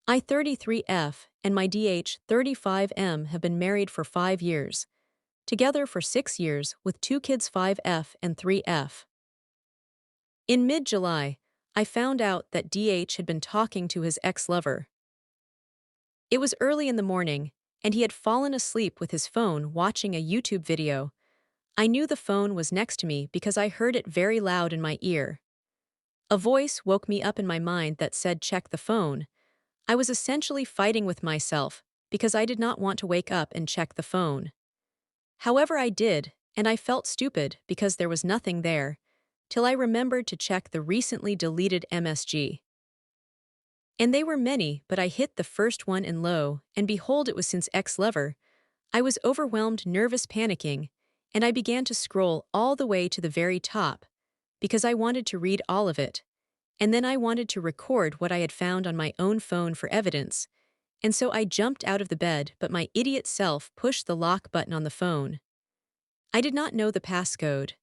I-33F and my DH-35M have been married for 5 years, together for 6 years with 2 kids 5F and 3F. In mid-July, I found out that DH had been talking to his ex-lover. It was early in the morning, and he had fallen asleep with his phone watching a YouTube video. I knew the phone was next to me because I heard it very loud in my ear. A voice woke me up in my mind that said, "Check the phone." I was essentially fighting with myself because I did not want to wake up and check the phone. However, I did, and I felt stupid because there was nothing there, till I remembered to check the recently deleted MSG. And they were many, but I hit the first one in low, and behold, it was since ex-lover. I was overwhelmed, nervous, panicking, and I began to scroll all the way to the very top, because I wanted to read all of it, and then I wanted to record what I had found on my own phone for evidence, and so I jumped out of the bed, but my idiot self pushed the lock button on the phone. I did not know the passcode.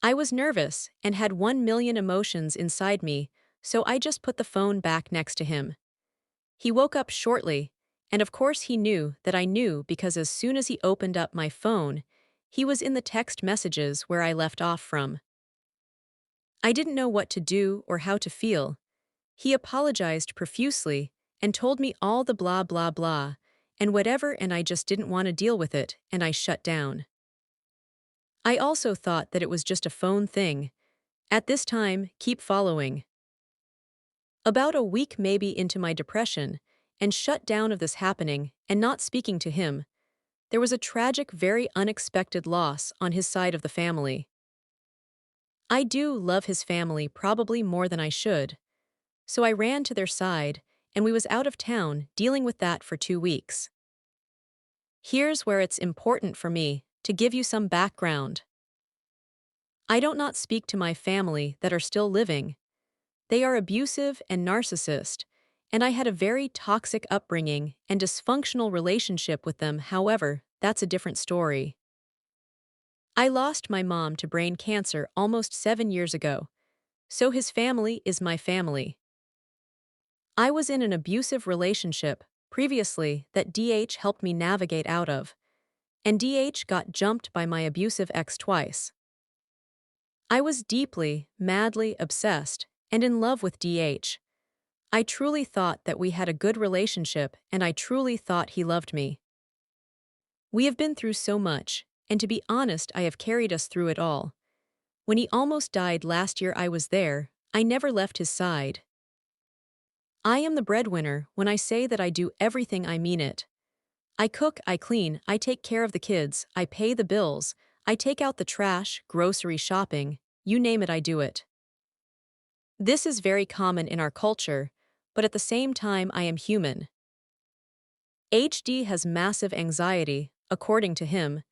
I was nervous and had 1,000,000 emotions inside me, so I just put the phone back next to him. He woke up shortly, and of course he knew that I knew because as soon as he opened up my phone, he was in the text messages where I left off from. I didn't know what to do or how to feel. He apologized profusely and told me all the blah blah blah and whatever, and I just didn't want to deal with it, and I shut down. I also thought that it was just a phone thing. At this time, keep following. About a week maybe into my depression and shut down of this happening and not speaking to him, there was a tragic, very unexpected loss on his side of the family. I do love his family probably more than I should, so I ran to their side, and we was out of town dealing with that for 2 weeks. Here's where it's important for me to give you some background. I don't not speak to my family that are still living. They are abusive and narcissist, and I had a very toxic upbringing and dysfunctional relationship with them. However, that's a different story. I lost my mom to brain cancer almost 7 years ago, so his family is my family. I was in an abusive relationship previously that DH helped me navigate out of, and DH got jumped by my abusive ex twice. I was deeply, madly obsessed and in love with DH. I truly thought that we had a good relationship, and I truly thought he loved me. We have been through so much, and to be honest, I have carried us through it all. When he almost died last year, I was there. I never left his side. I am the breadwinner. When I say that I do everything, I mean it. I cook, I clean, I take care of the kids, I pay the bills, I take out the trash, grocery shopping, you name it, I do it. This is very common in our culture, but at the same time I am human. HD has massive anxiety, according to him.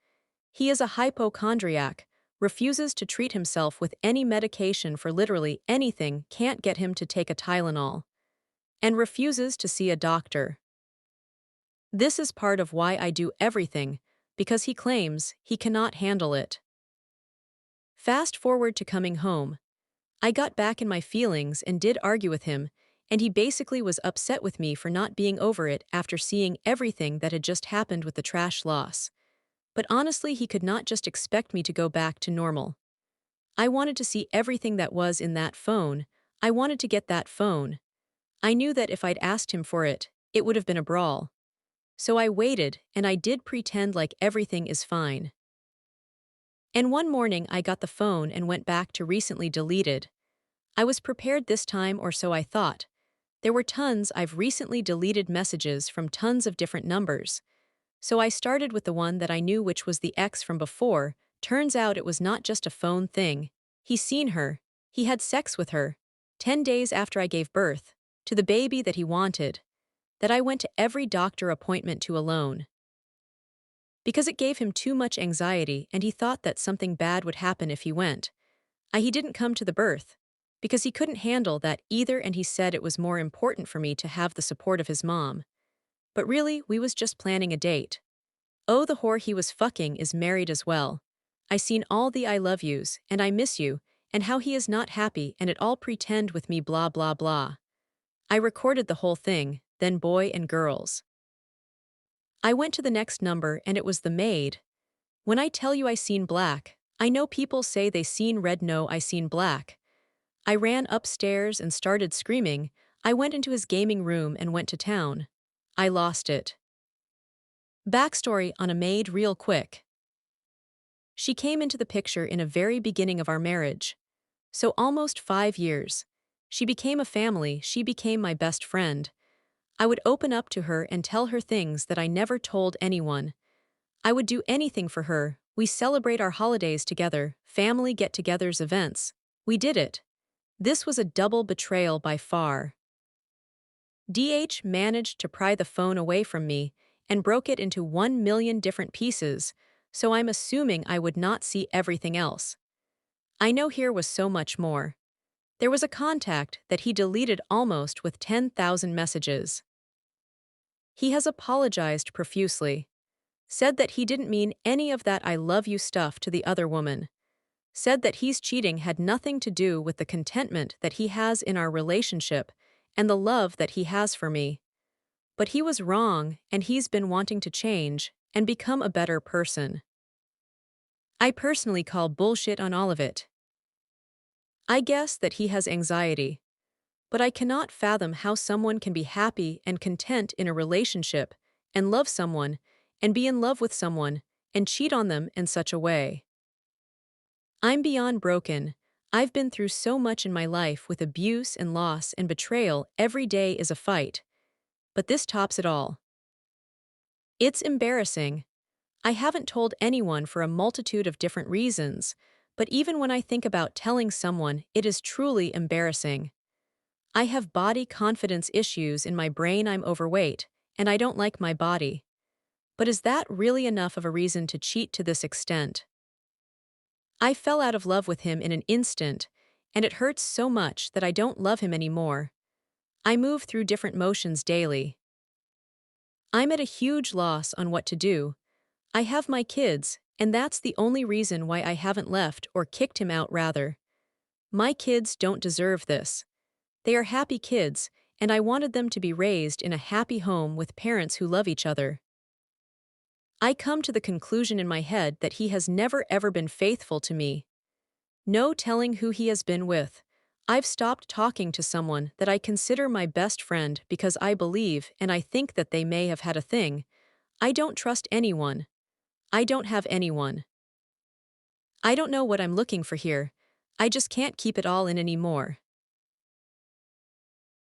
He is a hypochondriac, refuses to treat himself with any medication for literally anything, can't get him to take a Tylenol, and refuses to see a doctor. This is part of why I do everything, because he claims he cannot handle it. Fast forward to coming home. I got back in my feelings and did argue with him, and he basically was upset with me for not being over it after seeing everything that had just happened with the trash loss. But honestly, he could not just expect me to go back to normal. I wanted to see everything that was in that phone. I wanted to get that phone. I knew that if I'd asked him for it, it would have been a brawl. So I waited, and I did pretend like everything is fine. And one morning I got the phone and went back to recently deleted. I was prepared this time, or so I thought. There were tons I've recently deleted messages from tons of different numbers. So I started with the one that I knew, which was the ex from before. Turns out it was not just a phone thing. He's seen her. He had sex with her. 10 days after I gave birth to the baby that he wanted, that I went to every doctor appointment to alone. Because it gave him too much anxiety and he thought that something bad would happen if he went. He didn't come to the birth, because he couldn't handle that either, and he said it was more important for me to have the support of his mom. But really, we was just planning a date. Oh, the whore he was fucking is married as well. I seen all the I love yous, and I miss you, and how he is not happy, and it all pretend with me blah blah blah. I recorded the whole thing, then boy and girls. I went to the next number and it was the maid. When I tell you I seen black, I know people say they seen red, no, I seen black. I ran upstairs and started screaming. I went into his gaming room and went to town. I lost it. Backstory on a maid real quick. She came into the picture in a very beginning of our marriage. So almost 5 years. She became a family, she became my best friend. I would open up to her and tell her things that I never told anyone. I would do anything for her. We celebrate our holidays together, family get-togethers, events. We did it. This was a double betrayal by far. DH managed to pry the phone away from me and broke it into 1 million different pieces, so I'm assuming I would not see everything else. I know here was so much more. There was a contact that he deleted almost with 10,000 messages. He has apologized profusely. Said that he didn't mean any of that I love you stuff to the other woman. Said that he's cheating had nothing to do with the contentment that he has in our relationship and the love that he has for me. But he was wrong and he's been wanting to change and become a better person. I personally call bullshit on all of it. I guess that he has anxiety. But I cannot fathom how someone can be happy and content in a relationship and love someone and be in love with someone and cheat on them in such a way. I'm beyond broken. I've been through so much in my life with abuse and loss and betrayal. Every day is a fight. But this tops it all. It's embarrassing. I haven't told anyone for a multitude of different reasons, but even when I think about telling someone, it is truly embarrassing. I have body confidence issues in my brain. I'm overweight, and I don't like my body. But is that really enough of a reason to cheat to this extent? I fell out of love with him in an instant, and it hurts so much that I don't love him anymore. I move through different motions daily. I'm at a huge loss on what to do. I have my kids, and that's the only reason why I haven't left or kicked him out rather. My kids don't deserve this. They are happy kids, and I wanted them to be raised in a happy home with parents who love each other. I come to the conclusion in my head that he has never ever been faithful to me. No telling who he has been with. I've stopped talking to someone that I consider my best friend because I believe and I think that they may have had a thing. I don't trust anyone. I don't have anyone. I don't know what I'm looking for here. I just can't keep it all in anymore.